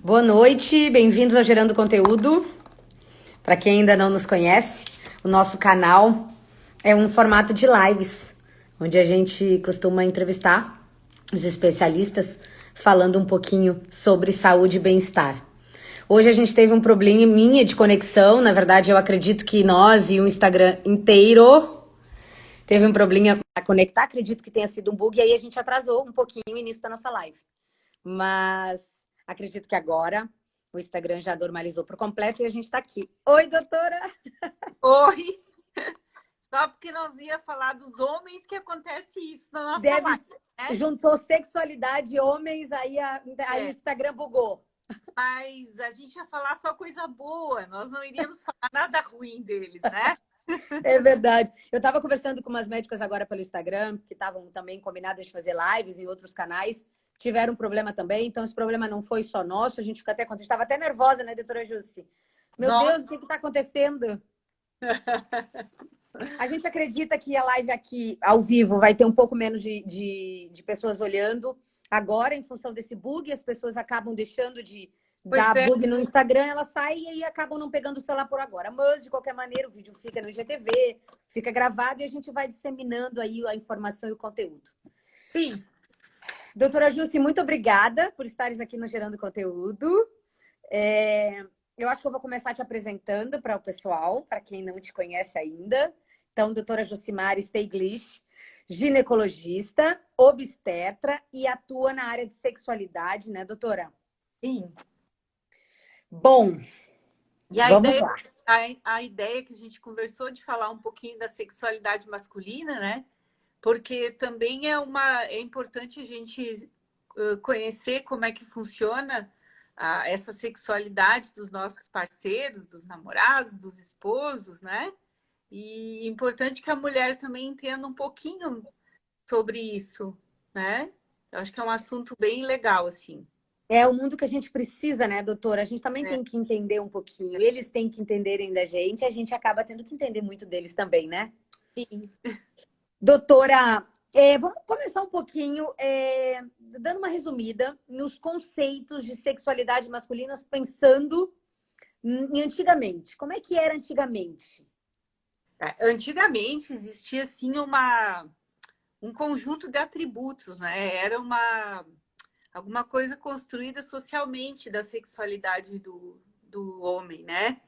Boa noite, bem-vindos ao Gerando Conteúdo. Para quem ainda não nos conhece, o nosso canal é um formato de lives, onde a gente costuma entrevistar os especialistas falando um pouquinho sobre saúde e bem-estar. Hoje a gente teve um probleminha de conexão, na verdade eu acredito que nós e o Instagram inteiro teve um probleminha para conectar, acredito que tenha sido um bug, e aí a gente atrasou um pouquinho o início da nossa live. Mas acredito que agora o Instagram já normalizou por completo e a gente está aqui. Oi, doutora! Oi! Só porque nós ia falar dos homens que acontece isso na nossa Deve... live, né? Juntou sexualidade e homens, aí o Instagram bugou. Mas a gente ia falar só coisa boa, nós não iríamos falar nada ruim deles, né? É verdade. Eu estava conversando com umas médicas agora pelo Instagram, que estavam também combinadas de fazer lives em outros canais. Tiveram um problema também, então esse problema não foi só nosso. A gente fica até contente. Estava até nervosa, né, doutora Jussi? Meu Nossa. Deus, o que está acontecendo? A gente acredita que a live aqui, ao vivo, vai ter um pouco menos de pessoas olhando. Agora, em função desse bug, as pessoas acabam deixando de Pois dar é. bug no Instagram, elas saem e aí acabam não pegando o celular por agora. Mas, de qualquer maneira, o vídeo fica no IGTV, fica gravado e a gente vai disseminando aí a informação e o conteúdo. Sim. Doutora Jussi, muito obrigada por estares aqui no Gerando Conteúdo. Eu acho que eu vou começar te apresentando para o pessoal, para quem não te conhece ainda. Então, doutora Jucimara Steiglish, ginecologista, obstetra e atua na área de sexualidade, né, doutora? Sim. Bom, E a vamos ideia, lá. a ideia que a gente conversou de falar um pouquinho da sexualidade masculina, né? Porque também é importante a gente conhecer como é que funciona essa sexualidade dos nossos parceiros, dos namorados, dos esposos, né? E é importante que a mulher também entenda um pouquinho sobre isso, né? Eu acho que é um assunto bem legal, assim. É o mundo que a gente precisa, né, doutora? A gente também É, tem que entender um pouquinho. Eles têm que entenderem da gente, a gente acaba tendo que entender muito deles também, né? sim. Doutora, vamos começar um pouquinho dando uma resumida nos conceitos de sexualidade masculina, pensando em antigamente. Como é que era antigamente? Antigamente existia assim um conjunto de atributos, né? Era alguma coisa construída socialmente da sexualidade do homem, né?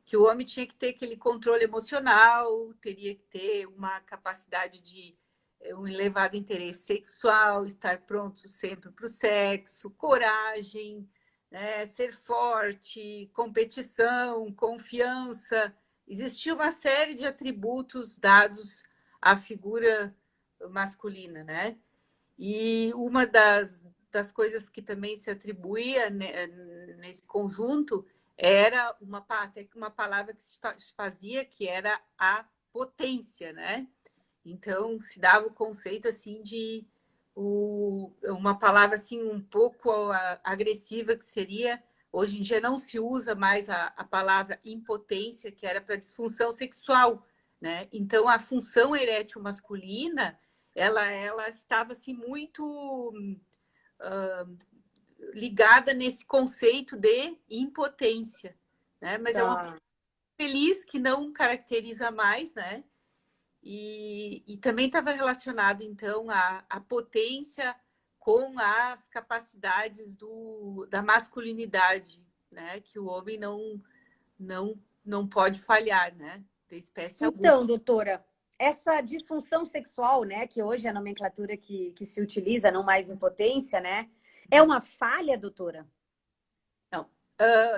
Que o homem tinha que ter aquele controle emocional, teria que ter uma capacidade de um elevado interesse sexual, estar pronto sempre para o sexo, coragem, né? Ser forte, competição, confiança. Existia uma série de atributos dados à figura masculina, né? E uma das coisas que também se atribuía nesse conjunto era uma palavra que se fazia, que era a potência, né? Então, se dava o conceito assim de uma palavra assim um pouco agressiva, que seria, hoje em dia não se usa mais a palavra impotência, que era para disfunção sexual, né? Então, a função erétil masculina, ela estava assim muito ligada nesse conceito de impotência, né? Mas é uma coisa Tá. feliz que não caracteriza mais, né? E também estava relacionado, então, a potência com as capacidades da masculinidade, né? Que o homem não pode falhar, né? De espécie alguma. Então, doutora, essa disfunção sexual, né, que hoje é a nomenclatura que se utiliza, não mais impotência, né, é uma falha, doutora? Não.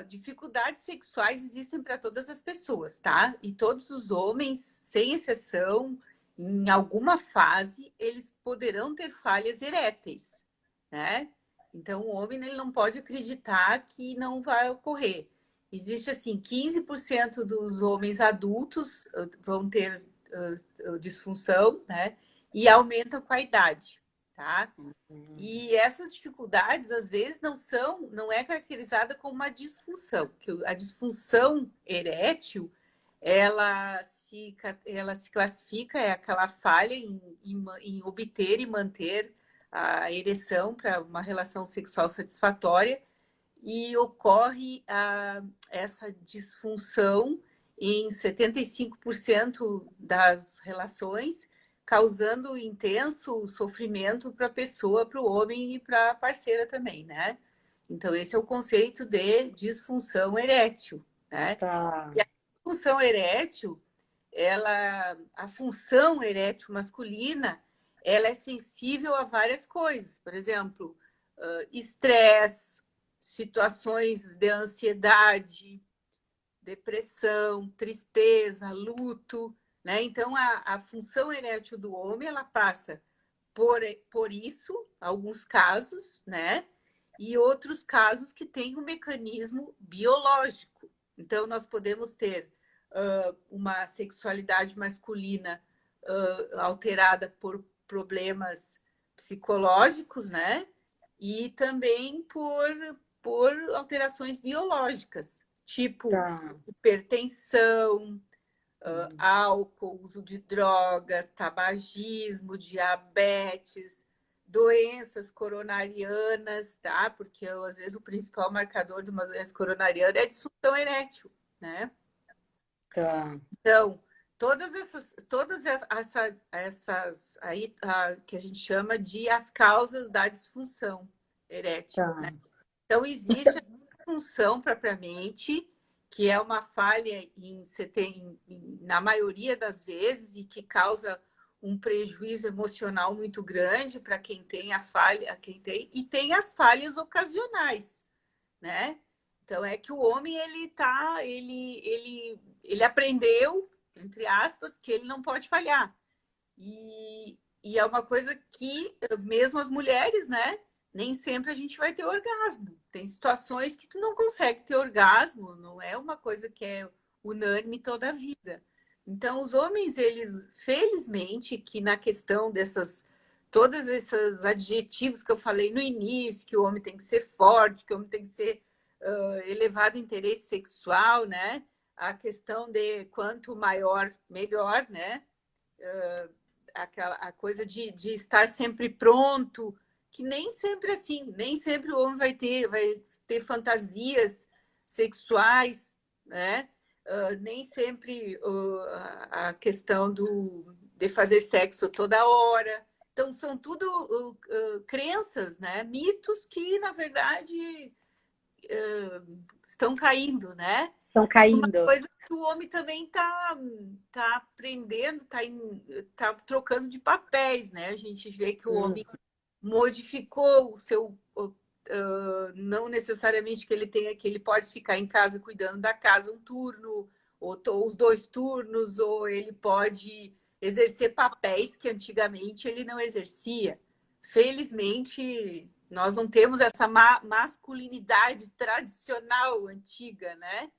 Dificuldades sexuais existem para todas as pessoas, tá? E todos os homens, sem exceção, em alguma fase, eles poderão ter falhas eréteis, né? Então, o homem ele não pode acreditar que não vai ocorrer. Existe, assim, 15% dos homens adultos vão ter disfunção, né? E aumenta com a idade, tá? E essas dificuldades, às vezes, não é caracterizada como uma disfunção, que a disfunção erétil, ela se classifica, é aquela falha em obter e manter a ereção para uma relação sexual satisfatória, e ocorre essa disfunção em 75% das relações, causando intenso sofrimento para a pessoa, para o homem e para a parceira também, né? Então, esse é o conceito de disfunção erétil, né? Tá, E a disfunção erétil, a função erétil masculina, ela é sensível a várias coisas. Por exemplo, estresse, situações de ansiedade, depressão, tristeza, luto, né? Então, a função erétil do homem, ela passa por isso, alguns casos, né? E outros casos que têm um mecanismo biológico. Então, nós podemos ter uma sexualidade masculina alterada por problemas psicológicos, né? E também por alterações biológicas, tipo tá. hipertensão, álcool, uso de drogas, tabagismo, diabetes, doenças coronarianas, tá? Porque às vezes o principal marcador de uma doença coronariana é a disfunção erétil, né? Tá, Então, todas essas aí que a gente chama de as causas da disfunção erétil, né? tá. Então, existe a disfunção propriamente, que é uma falha na maioria das vezes e que causa um prejuízo emocional muito grande para quem tem a falha, e tem as falhas ocasionais, né? Então é que o homem ele aprendeu, entre aspas, que ele não pode falhar. E é uma coisa que, mesmo as mulheres, né? Nem sempre a gente vai ter orgasmo. Tem situações que tu não consegue ter orgasmo, não é uma coisa que é unânime toda a vida. Então, os homens, eles, felizmente, que na questão todos esses adjetivos que eu falei no início, que o homem tem que ser forte, que o homem tem que ser elevado interesse sexual, né? A questão de quanto maior, melhor, né? A coisa de estar sempre pronto, que nem sempre assim, nem sempre o homem vai ter fantasias sexuais, né? Nem sempre a questão de fazer sexo toda hora. Então, são tudo crenças, né? Mitos que, na verdade, estão caindo, né? Estão Uma caindo. coisa que o homem também tá aprendendo, tá trocando de papéis, né? A gente vê que o homem modificou o seu. Não necessariamente que ele tenha, que ele pode ficar em casa cuidando da casa um turno, ou os dois turnos, ou ele pode exercer papéis que antigamente ele não exercia. Felizmente, nós não temos essa masculinidade tradicional antiga, né?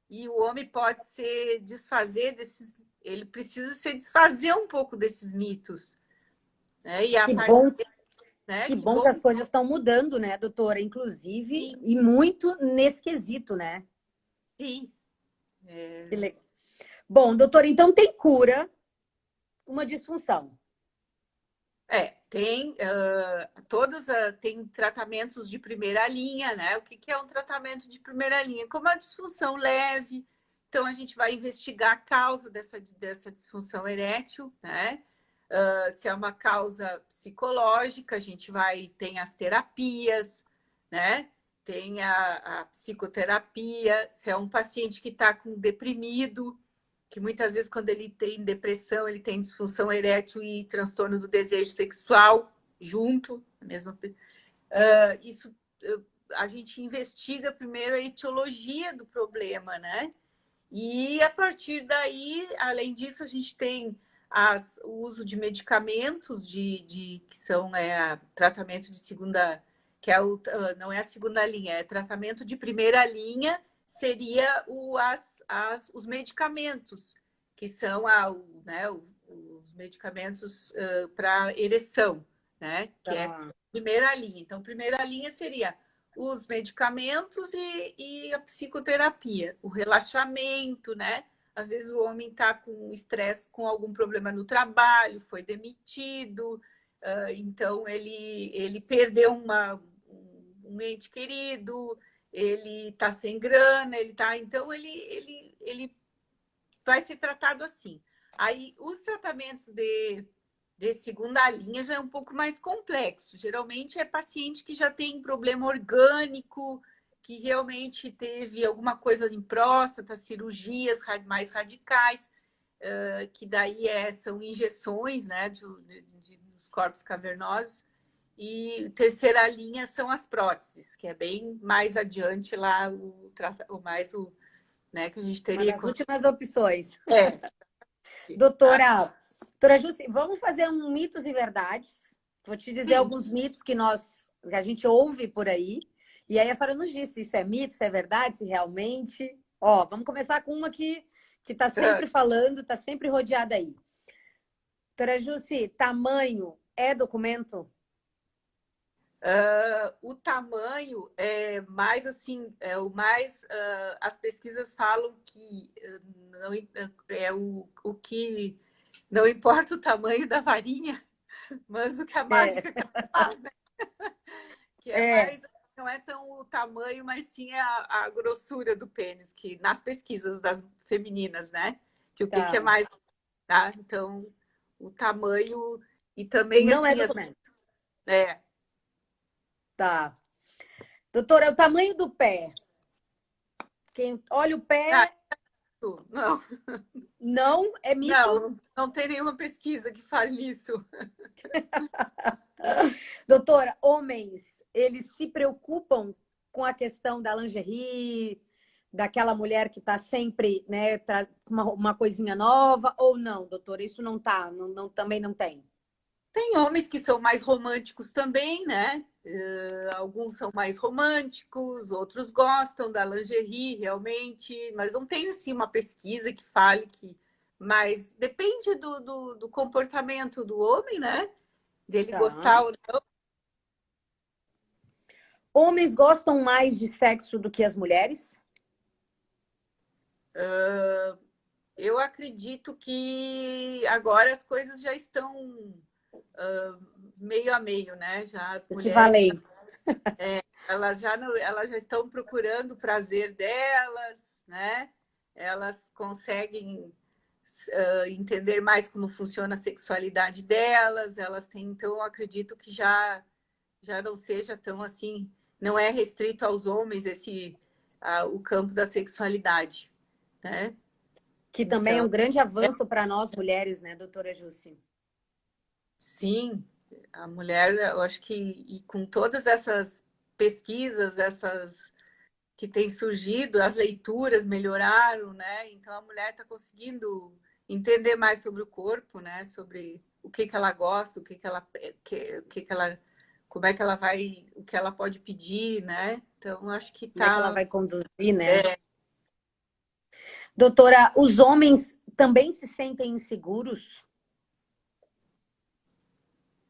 E o homem pode se desfazer desses. Ele precisa se desfazer um pouco desses mitos. Né? E a Que partir, bom, né? que Que bom bom. que as coisas estão mudando, né, doutora? Inclusive, Sim, e muito nesse quesito, né? sim. Que legal. Bom, doutora, então tem cura uma disfunção. Tem tem tratamentos de primeira linha, né? O que é um tratamento de primeira linha? Como a disfunção leve, então a gente vai investigar a causa dessa disfunção erétil, né? Se é uma causa psicológica, tem as terapias, né? Tem a psicoterapia. Se é um paciente que está com deprimido, que muitas vezes, quando ele tem depressão, ele tem disfunção erétil e transtorno do desejo sexual junto, isso a gente investiga primeiro a etiologia do problema, né? E a partir daí, além disso, a gente tem o uso de medicamentos que são tratamento de segunda, não é a segunda linha, é tratamento de primeira linha, seria os medicamentos, que são os medicamentos para ereção, né? Que é Tá. primeira linha. Então, primeira linha seria os medicamentos e a psicoterapia, o relaxamento, né? Às vezes o homem está com estresse, com algum problema no trabalho, foi demitido, então ele perdeu um ente querido, ele tá sem grana, então ele vai ser tratado assim. Aí os tratamentos de segunda linha já é um pouco mais complexo. Geralmente é paciente que já tem problema orgânico, que realmente teve alguma coisa em próstata, cirurgias mais radicais, que daí são injeções, né, dos corpos cavernosos. E terceira linha são as próteses, que é bem mais adiante lá, né, que a gente Uma teria. das últimas opções. É. Doutora Jussi, vamos fazer um mitos e verdades. Vou te dizer Sim. alguns mitos que a gente ouve por aí. E aí a senhora nos disse se isso é mito, se é verdade, se realmente. Ó, vamos começar com uma que está sempre falando, está sempre rodeada aí. Doutora Jussi, tamanho é documento? O tamanho é mais assim, as pesquisas falam que não é o que não importa o tamanho da varinha, mas o que a mágica faz, né? Que é mais, não é tão o tamanho, mas sim a grossura do pênis, que nas pesquisas das femininas, né? Que o que é mais, tá? Então, o tamanho e também não assim, é documento. Tá. Doutora, o tamanho do pé. Quem olha o pé. Não. Não é mito? Não tem nenhuma pesquisa que fale isso. Doutora, homens, eles se preocupam com a questão da lingerie, daquela mulher que está sempre, né, uma coisinha nova, ou não, doutora? Isso não tá, também não tem. Tem homens que são mais românticos também, né? Alguns são mais românticos, outros gostam da lingerie realmente, mas não tem assim uma pesquisa que fale que. Mas depende do comportamento do homem, né? Dele gostar ou não. Homens gostam mais de sexo do que as mulheres? Eu acredito que agora as coisas já estão meio a meio, né? Já as mulheres elas já estão procurando o prazer delas, né? Elas conseguem entender mais como funciona a sexualidade delas, elas têm, então eu acredito que já não seja tão assim, não é restrito aos homens o campo da sexualidade, né? Que também é um grande avanço para nós mulheres, né, doutora Jussi? Sim, a mulher, eu acho que e com todas essas pesquisas, essas que têm surgido, as leituras melhoraram, né? Então a mulher está conseguindo entender mais sobre o corpo, né? Sobre o que ela gosta, como é que ela vai, o que ela pode pedir, né? Então acho que Como é que ela tá. vai conduzir, né? Doutora, os homens também se sentem inseguros?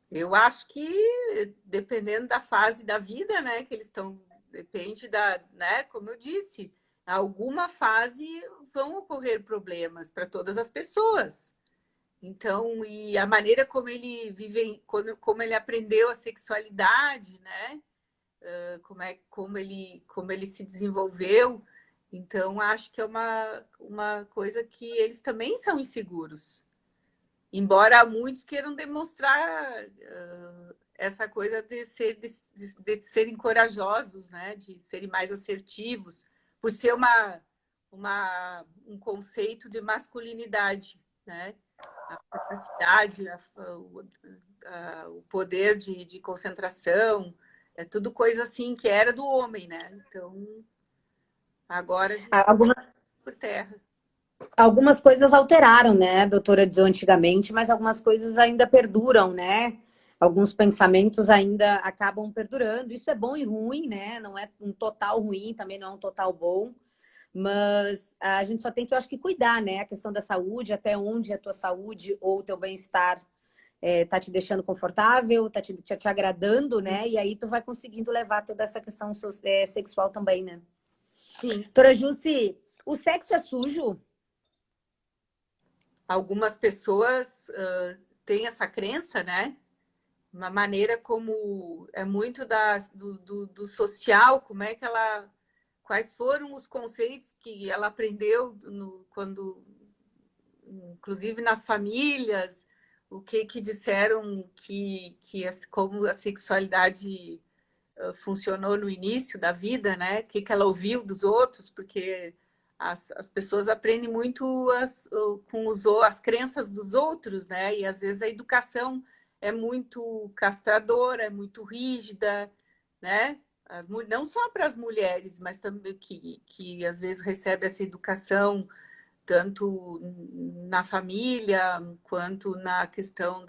Eu acho que dependendo da fase da vida, né, que eles estão, depende né, como eu disse, alguma fase vão ocorrer problemas para todas as pessoas. Então, e a maneira como ele vive, como ele aprendeu a sexualidade, né, como ele se desenvolveu. Então, acho que é uma coisa que eles também são inseguros. Embora muitos queiram demonstrar essa coisa de serem corajosos, né? De serem mais assertivos, por ser um conceito de masculinidade, né? A capacidade, o poder de concentração, é tudo coisa assim que era do homem, né? Então, agora a gente está por terra. Algumas coisas alteraram, né, doutora, de antigamente, mas algumas coisas ainda perduram, né? Alguns pensamentos ainda acabam perdurando. Isso é bom e ruim, né? Não é um total ruim, também não é um total bom. Mas a gente só tem que, eu acho que, cuidar, né? A questão da saúde, até onde a tua saúde ou o teu bem-estar tá te deixando confortável, tá te agradando, né? E aí tu vai conseguindo levar toda essa questão sexual também, né? Sim. Doutora Jussi, o sexo é sujo? Algumas pessoas têm essa crença, né? uma maneira como é muito do social, como é que ela, quais foram os conceitos que ela aprendeu quando, inclusive nas famílias, o que disseram como a sexualidade funcionou no início da vida, né? O que ela ouviu dos outros, porque as pessoas aprendem muito com as crenças dos outros, né? E às vezes a educação é muito castradora, é muito rígida, né? Não só para as mulheres, mas também que às vezes recebe essa educação tanto na família quanto na questão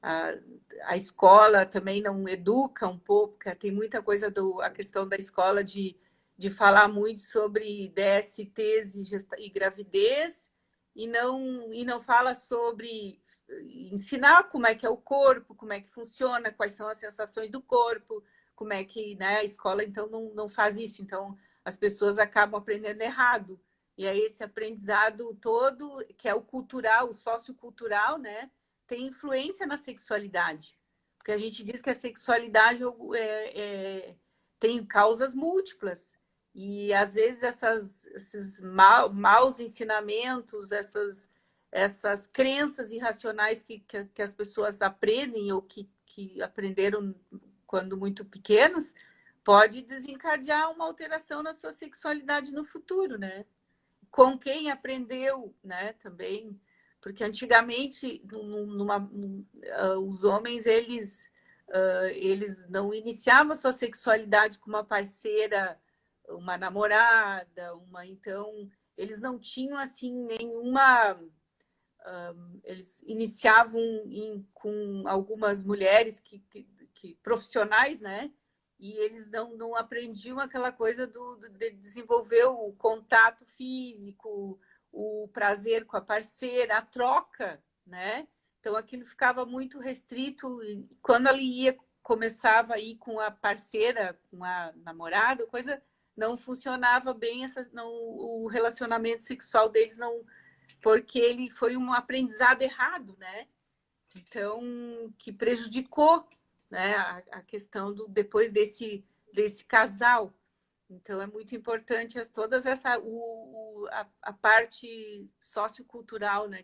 a, a escola também não educa um pouco, porque tem muita coisa a questão da escola de falar muito sobre DSTs e gravidez e não fala sobre ensinar como é que é o corpo, como é que funciona, quais são as sensações do corpo, como é que, né, a escola então não faz isso, então as pessoas acabam aprendendo errado. E aí esse aprendizado todo, que é o cultural, o sociocultural, né, tem influência na sexualidade. Porque a gente diz que a sexualidade tem causas múltiplas. E às vezes esses maus ensinamentos, essas crenças irracionais que as pessoas aprendem ou que aprenderam quando muito pequenas, pode desencadear uma alteração na sua sexualidade no futuro, né? Com quem aprendeu, né, também, porque antigamente os homens eles não iniciavam a sua sexualidade com uma parceira, uma namorada, então eles não tinham assim nenhuma, eles iniciavam com algumas mulheres que profissionais, né? E eles não aprendiam aquela coisa de desenvolver o contato físico, o prazer com a parceira, a troca, né? Então aquilo ficava muito restrito e quando ela começava a ir com a parceira, com a namorada, coisa não funcionava bem, o relacionamento sexual deles não, porque ele foi um aprendizado errado, né? Então, que prejudicou, né, a questão depois desse casal. Então, é muito importante todas a parte sociocultural, né,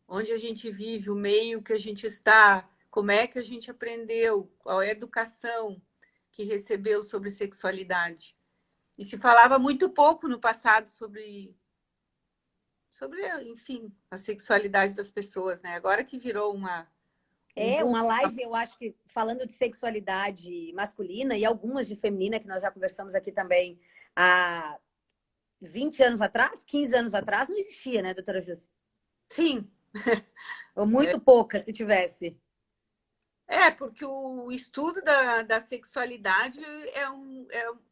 onde a gente vive, o meio que a gente está, como é que a gente aprendeu, qual é a educação que recebeu sobre sexualidade. E se falava muito pouco no passado sobre, enfim, a sexualidade das pessoas, né? Agora que virou um boom. Uma live, eu acho que falando de sexualidade masculina e algumas de feminina, que nós já conversamos aqui também há 20 anos atrás, 15 anos atrás, não existia, né, doutora Jússia? Sim. Ou muito pouca, se tivesse. Porque o estudo da sexualidade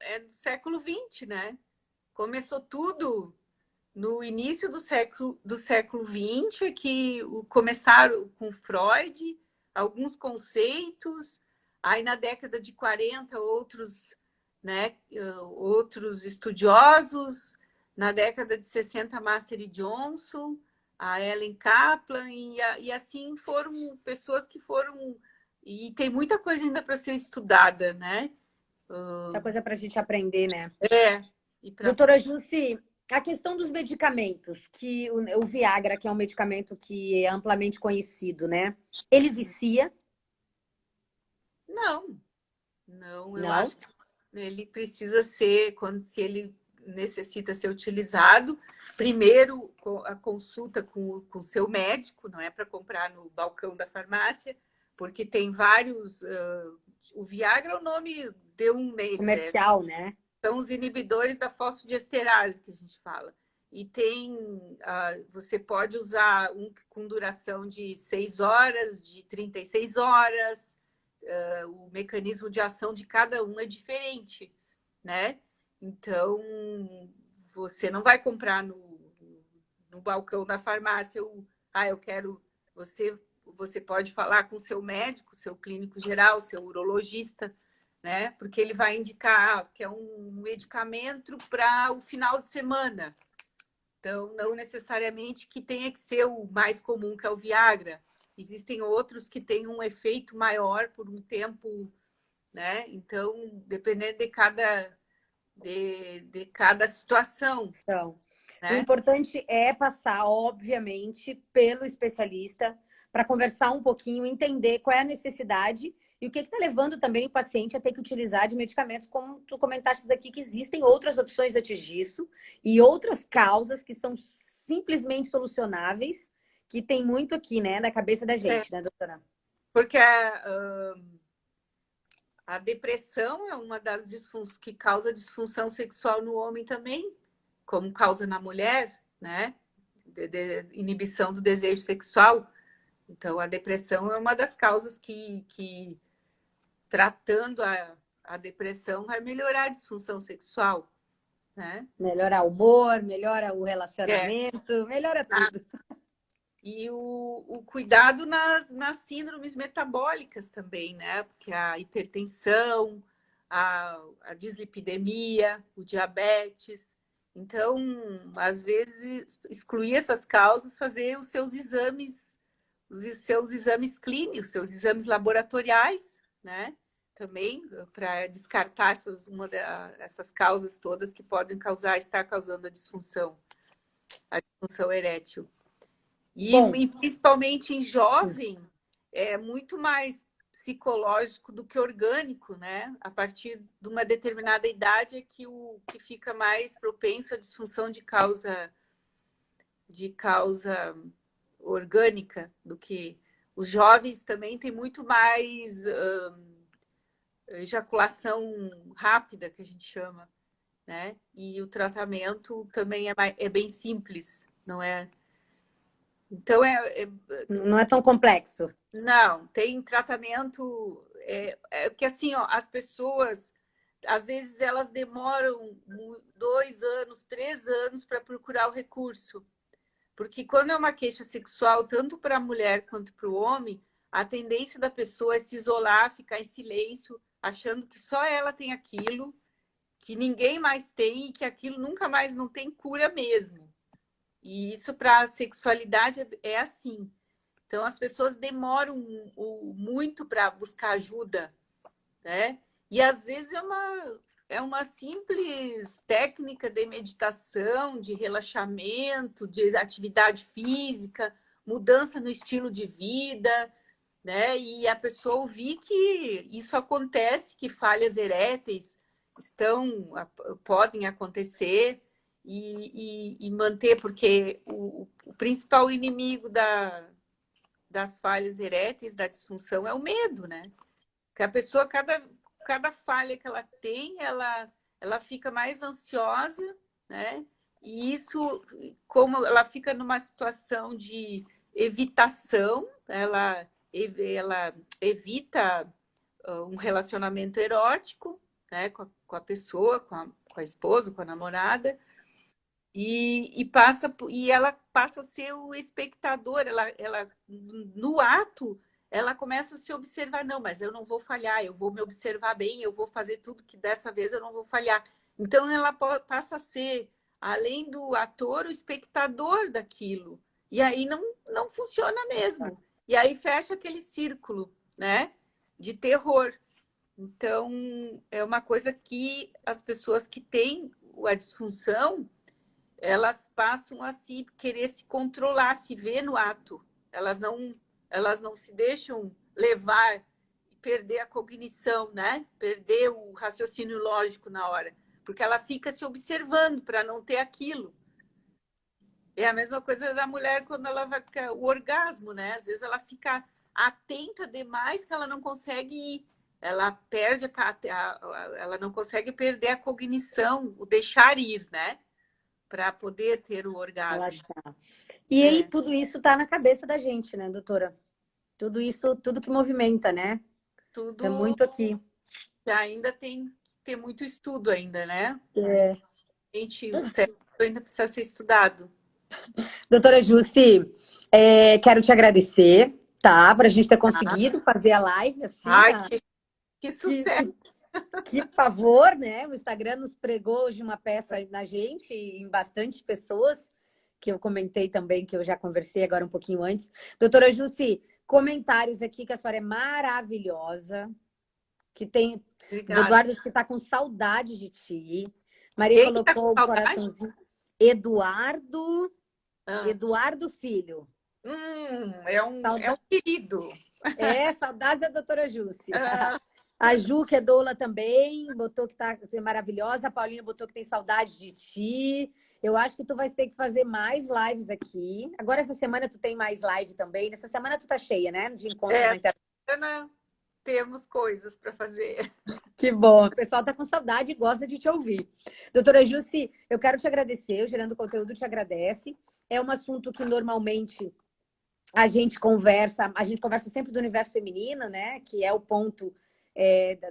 é do século XX, né? Começou tudo no início do século XX, que começaram com Freud, alguns conceitos, aí na década de 40, né, outros estudiosos, na década de 60, Master e Johnson, a Ellen Kaplan, e assim foram pessoas que foram. E tem muita coisa ainda para ser estudada, né? Essa coisa para a gente aprender, né? E para Doutora Jussi, a questão dos medicamentos, que o Viagra, que é um medicamento que é amplamente conhecido, né? Ele vicia? Não, eu Não. acho que ele precisa ser, se ele necessita ser utilizado, primeiro a consulta com o seu médico, não é para comprar no balcão da farmácia, porque tem vários. O Viagra é o nome de um deles, Comercial, né? são os inibidores da fosfodiesterase que a gente fala. E você pode usar um com duração de 6 horas, de 36 horas, o mecanismo de ação de cada um é diferente, né? Então, você não vai comprar no balcão da farmácia eu quero. Você pode falar com o seu médico, seu clínico geral, seu urologista, né? Porque ele vai indicar que é um medicamento para o final de semana. Então, não necessariamente que tenha que ser o mais comum, que é o Viagra, existem outros que têm um efeito maior por um tempo, né? Então, dependendo de cada situação, Então, o né? importante é passar, obviamente, pelo especialista para conversar um pouquinho, entender qual é a necessidade e o que está levando também o paciente a ter que utilizar de medicamentos, como tu comentaste aqui, que existem outras opções antes disso e outras causas que são simplesmente solucionáveis, que tem muito aqui, né, na cabeça da É, gente, né, doutora? porque a depressão é uma das disfunções que causa disfunção sexual no homem também, como causa na mulher, né? De inibição do desejo sexual. Então, a depressão é uma das causas que tratando a depressão, vai melhorar a disfunção sexual, né? Melhora o humor, melhora o É. relacionamento, melhora tudo. E o cuidado nas síndromes metabólicas também, né? Porque a hipertensão, a dislipidemia, o diabetes. Então, às vezes, excluir essas causas, fazer os seus exames clínicos, seus exames laboratoriais, né? Também, para descartar essas causas todas que podem estar causando a disfunção erétil. Bom, E principalmente em jovem, é muito mais psicológico do que orgânico, né? A partir de uma determinada idade é que o que fica mais propenso à disfunção de causa orgânica do que os jovens também têm muito mais ejaculação rápida, que a gente chama, né? E o tratamento também é bem simples, não é? Então, não é tão complexo. não, tem tratamento. Que assim, ó, as pessoas, às vezes, elas demoram 2 anos, 3 anos para procurar o recurso. Porque quando é uma queixa sexual, tanto para a mulher quanto para o homem, a tendência da pessoa é se isolar, ficar em silêncio, achando que só ela tem aquilo, que ninguém mais tem e que aquilo nunca mais não tem cura mesmo. E isso para a sexualidade é assim. Então, as pessoas demoram muito para buscar ajuda, né? E às vezes é uma simples técnica de meditação, de relaxamento, de atividade física, mudança no estilo de vida, né? E a pessoa ouvir que isso acontece, que falhas eréteis podem acontecer e manter, porque o principal inimigo das falhas eréteis, da disfunção, é o medo, né? Que a pessoa, cada falha que ela tem, ela fica mais ansiosa, né? E isso, como ela fica numa situação de evitação, ela evita um relacionamento erótico, né? Com a pessoa, com a esposa, com a namorada, e ela passa a ser o espectador. Ela no ato ela começa a se observar, não, mas eu não vou falhar, eu vou me observar bem, eu vou fazer tudo que dessa vez eu não vou falhar. Então ela passa a ser, além do ator, o espectador daquilo. E aí não funciona mesmo. E aí fecha aquele círculo, né, de terror. Então é uma coisa que as pessoas que têm a disfunção, elas passam a querer se controlar, se ver no ato. Elas não se deixam levar e perder a cognição, né? Perder o raciocínio lógico na hora. Porque ela fica se observando para não ter aquilo. É a mesma coisa da mulher quando ela vai o orgasmo, né? Às vezes ela fica atenta demais que ela não consegue ir. Ela perde ela não consegue perder a cognição, o deixar ir, né? Para poder ter o orgasmo. Relaxar. E aí, É, tudo isso tá na cabeça da gente, né, doutora? Tudo isso, tudo que movimenta, né? É tudo muito aqui. ainda tem que ter muito estudo ainda, né? É. Gente, o cérebro ainda precisa ser estudado. Doutora Jussi, quero te agradecer, tá? Para a gente ter conseguido fazer a live assim, Ai, que que, sucesso! que, que pavor, né? O Instagram nos pregou hoje uma peça na gente, em bastante pessoas, que eu comentei também, que eu já conversei agora um pouquinho antes. Doutora Jussi, comentários aqui que a senhora é maravilhosa, que tem... O Obrigada. Eduardo disse que está com saudade de ti. Maria Quem que tá colocou com um saudade? coraçãozinho. Eduardo, Ah. Eduardo Filho. É um querido. Saudades da doutora Jussi. Ah, A Ju, que é doula também, botou que tá maravilhosa. A Paulinha botou que tem saudade de ti. Eu acho que tu vai ter que fazer mais lives aqui. Agora, essa semana, tu tem mais live também. Nessa semana, tu tá cheia, né? De encontros na internet. Ana, temos coisas para fazer. Que bom. O pessoal tá com saudade e gosta de te ouvir. Doutora Jussi, eu quero te agradecer. O Gerando Conteúdo te agradece. É um assunto que normalmente a gente conversa sempre do universo feminino, né? Que é o ponto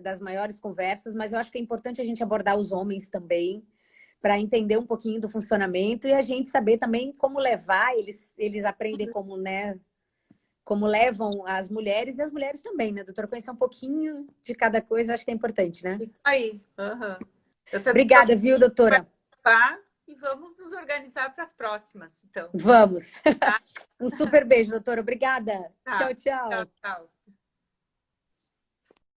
das maiores conversas, mas eu acho que é importante a gente abordar os homens também, para entender um pouquinho do funcionamento e a gente saber também como levar, eles aprendem como, né? Como levam as mulheres e as mulheres também, né, doutora? Conhecer um pouquinho de cada coisa, acho que é importante, né? Isso aí. Uhum. Eu também Obrigada, gostei viu, de doutora? participar e vamos nos organizar para as próximas, então. Vamos. Tá? Um super beijo, doutora. Obrigada. Tá. Tchau, Tchau, tchau. tchau.